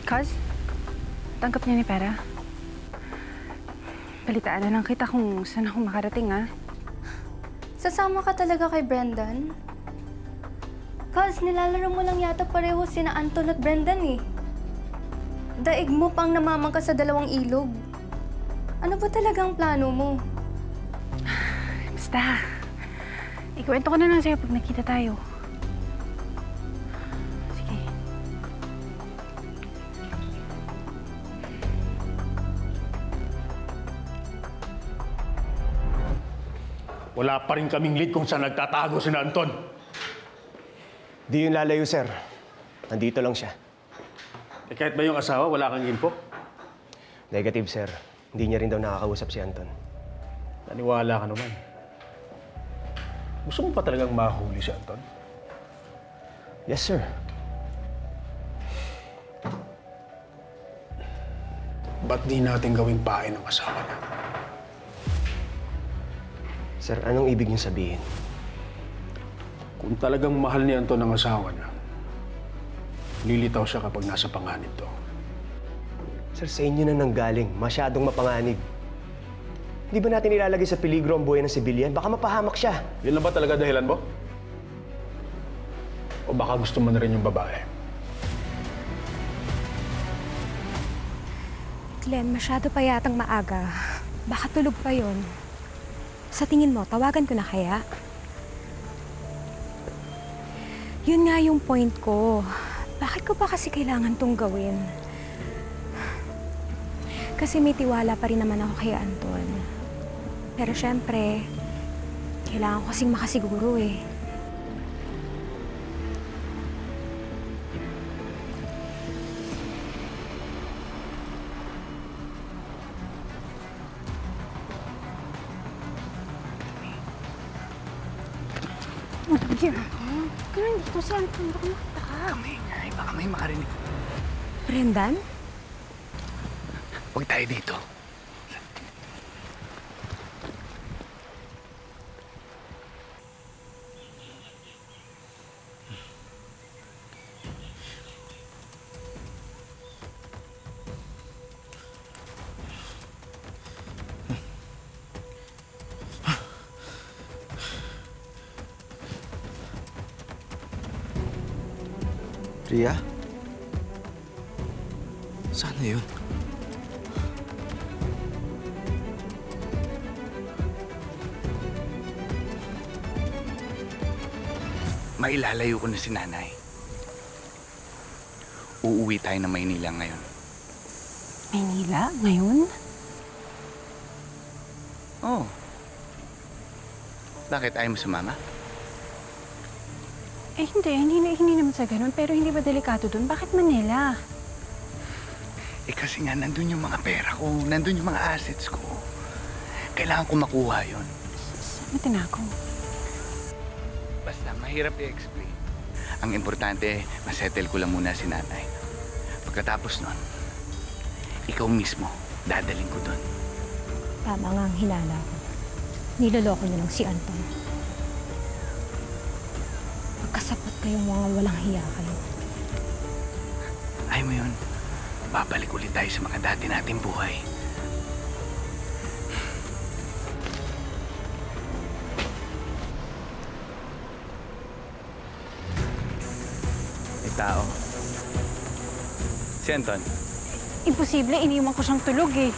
Cuz, tanggap niya ni pera. Balitaan na lang kita kung saan ako makarating, ha? Sasama ka talaga kay Brendan? Cuz, nilalaro mo lang yata pareho sina Anton at Brendan eh. Daig mo pang namamangka sa dalawang ilog. Ano ba talagang plano mo? Basta, ikwento ko na lang sa'yo pag nakita tayo. Sige. Wala pa rin kaming lead kung saan nagtatago si Anton. Di yun lalayo, sir. Nandito lang siya. Eh kahit ba yung asawa, wala kang info? Negative, sir. Hindi niya rin daw nakakausap si Anton. Naniwala ka naman. Gusto mo pa talagang mahuli si Anton? Yes, sir. Ba't di natin gawing pain ng asawa niya? Sir, anong ibig niyo sabihin? Kung talagang mahal ni Anton ang asawa niya, lilitaw siya kapag nasa panganib to. Sir, sa inyo na nanggaling. Masyadong mapanganib. Hindi ba natin ilalagay sa peligro ang buhay ng sibilyan? Baka mapahamak siya. Yan na ba talaga dahilan mo? O baka gusto mo na rin yung babae? Glenn, masyado pa yatang maaga. Baka tulog pa yon. Sa tingin mo, tawagan ko na kaya? Yun nga yung point ko. Bakit ko pa kasi kailangan tong gawin? Kasi may tiwala pa rin naman ako kay Anton. Pero syempre, kailangan ko kasing makasiguro eh. Ganun dito si Anton. Baka makita ka. Kamingay, baka may makarinig. Brendan? Huwag tayo dito. Ria? Sana yun? Mailalayo ko na si nanay. Uuwi tayo na Maynila ngayon. Maynila? Ngayon? Oo. Bakit? Ayaw mo sumama? Eh, hindi naman sa ganun. Pero hindi ba delikado dun? Bakit Manila? Eh kasi nga, nandun yung mga pera ko. Nandun yung mga assets ko. Kailangan ko makuha yun. Saan mo tinago? Basta, mahirap i-explain. Ang importante, masettle ko lang muna si nanay. Pagkatapos nun, ikaw mismo, dadaling ko dun. Tama nga ang hinala ko. Niloloko niyo lang si Anton. Magkasapot kayong mga walang hiya kayo. Ayaw mo yun? Babalik ulit tayo sa mga dati nating buhay. May tao. Si Anton. Imposible, iniwan ko siyang tulog eh.